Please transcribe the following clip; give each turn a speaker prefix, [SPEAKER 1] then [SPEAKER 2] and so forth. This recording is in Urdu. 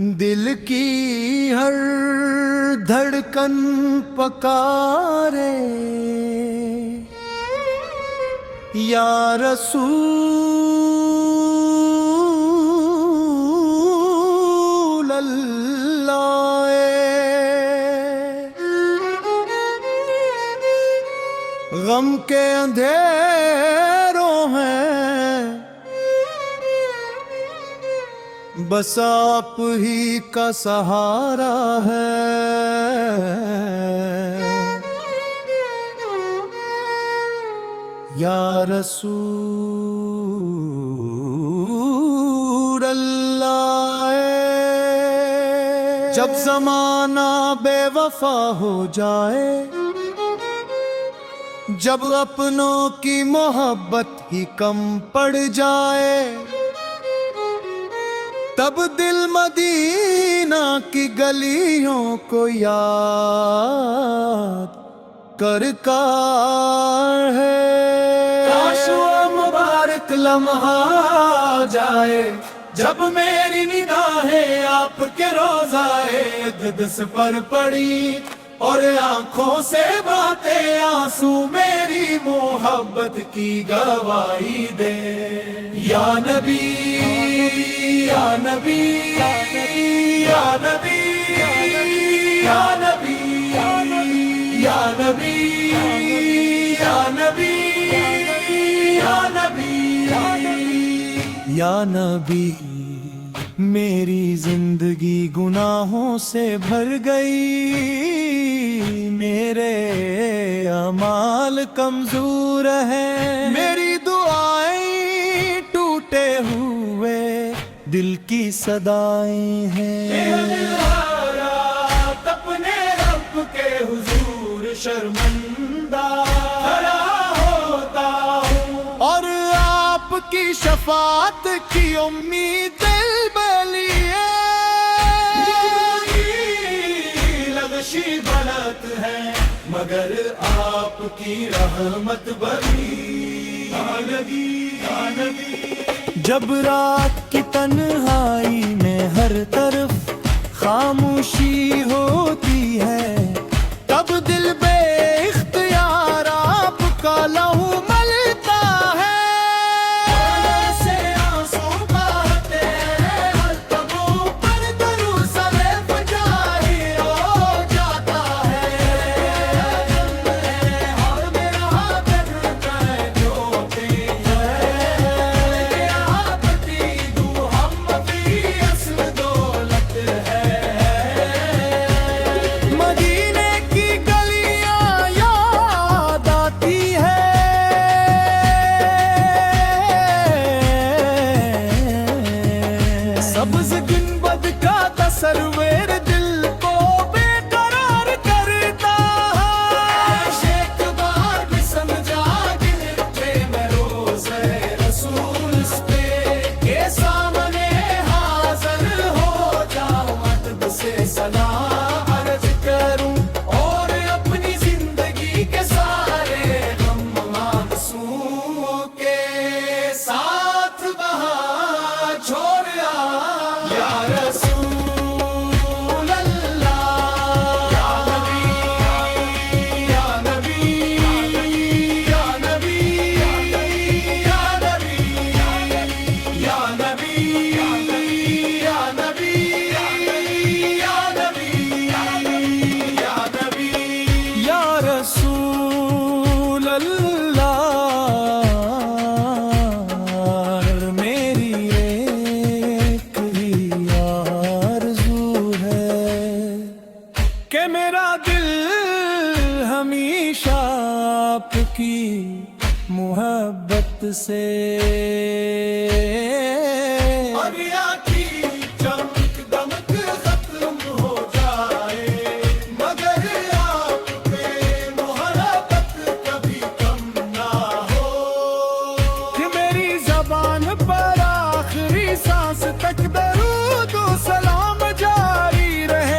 [SPEAKER 1] دل کی ہر دھڑکن پکارے یا رسول اللہ، غم کے اندھیروں ہیں بس آپ ہی کا سہارا ہے، یا رسول اللہ۔ جب زمانہ بے وفا ہو جائے، جب اپنوں کی محبت ہی کم پڑ جائے، تب دل مدینہ کی گلیوں کو یاد کرتا ہے۔ کاش وہ مبارک لمحہ جائے جب میری نگاہیں آپ کے روضائے اقدس پر پڑی اور آنکھوں سے بہتے آنسو میری محبت کی گواہی دے۔ یا نبی یا نبی یا نبی یا نبی یا نبی یا نبی یا نبی یا نبی، میری زندگی گناہوں سے بھر گئی، میرے اعمال کمزور ہیں، میری دعائیں ٹوٹے ہوئے دل کی صدائیں ہیں۔ اپنے رب کے حضور شرمندہ کھڑا ہوتا ہوں اور آپ کی شفاعت کی امید دل میں لیے۔ لغشی غلط ہے مگر آپ کی رحمت بڑی لگی۔ جب رات کی تنہائی میں ہر طرف خاموشی ہوتی ہے، تب دل بے اختیار آپ کا لہو ملتا ہے۔ ایسے آنسو بہتے ہیں ہر لبوں پر، درود سلیف جاری ہو جاتا ہے۔ اور میرا ہاتھ ڈرتا ہے جو سبز گنبد کا تصور دل کو بے قرار کرتا ہے۔ شیخ بار بھی سمجھا گرتے میں روز رسول اس پہ کے سامنے حاضر ہو جاؤں، ادب سے سلام عرض کروں اور اپنی زندگی کے سارے غم معصوم کے ساتھ بہا چھوڑ یا رسول اللہ، یا نبی یا نبی یا نبی یا نبی یا نبی یا نبی یا نبی یا نبی یا رسول اللہ۔ کہ میرا دل ہمیشہ آپ کی محبت سے دنیا کی چمک دمک ختم ہو جائے، مگر آپ پہ محبت کبھی کم نہ ہو۔ کہ میری زبان پر آخری سانس تک درود و سلام جاری رہے،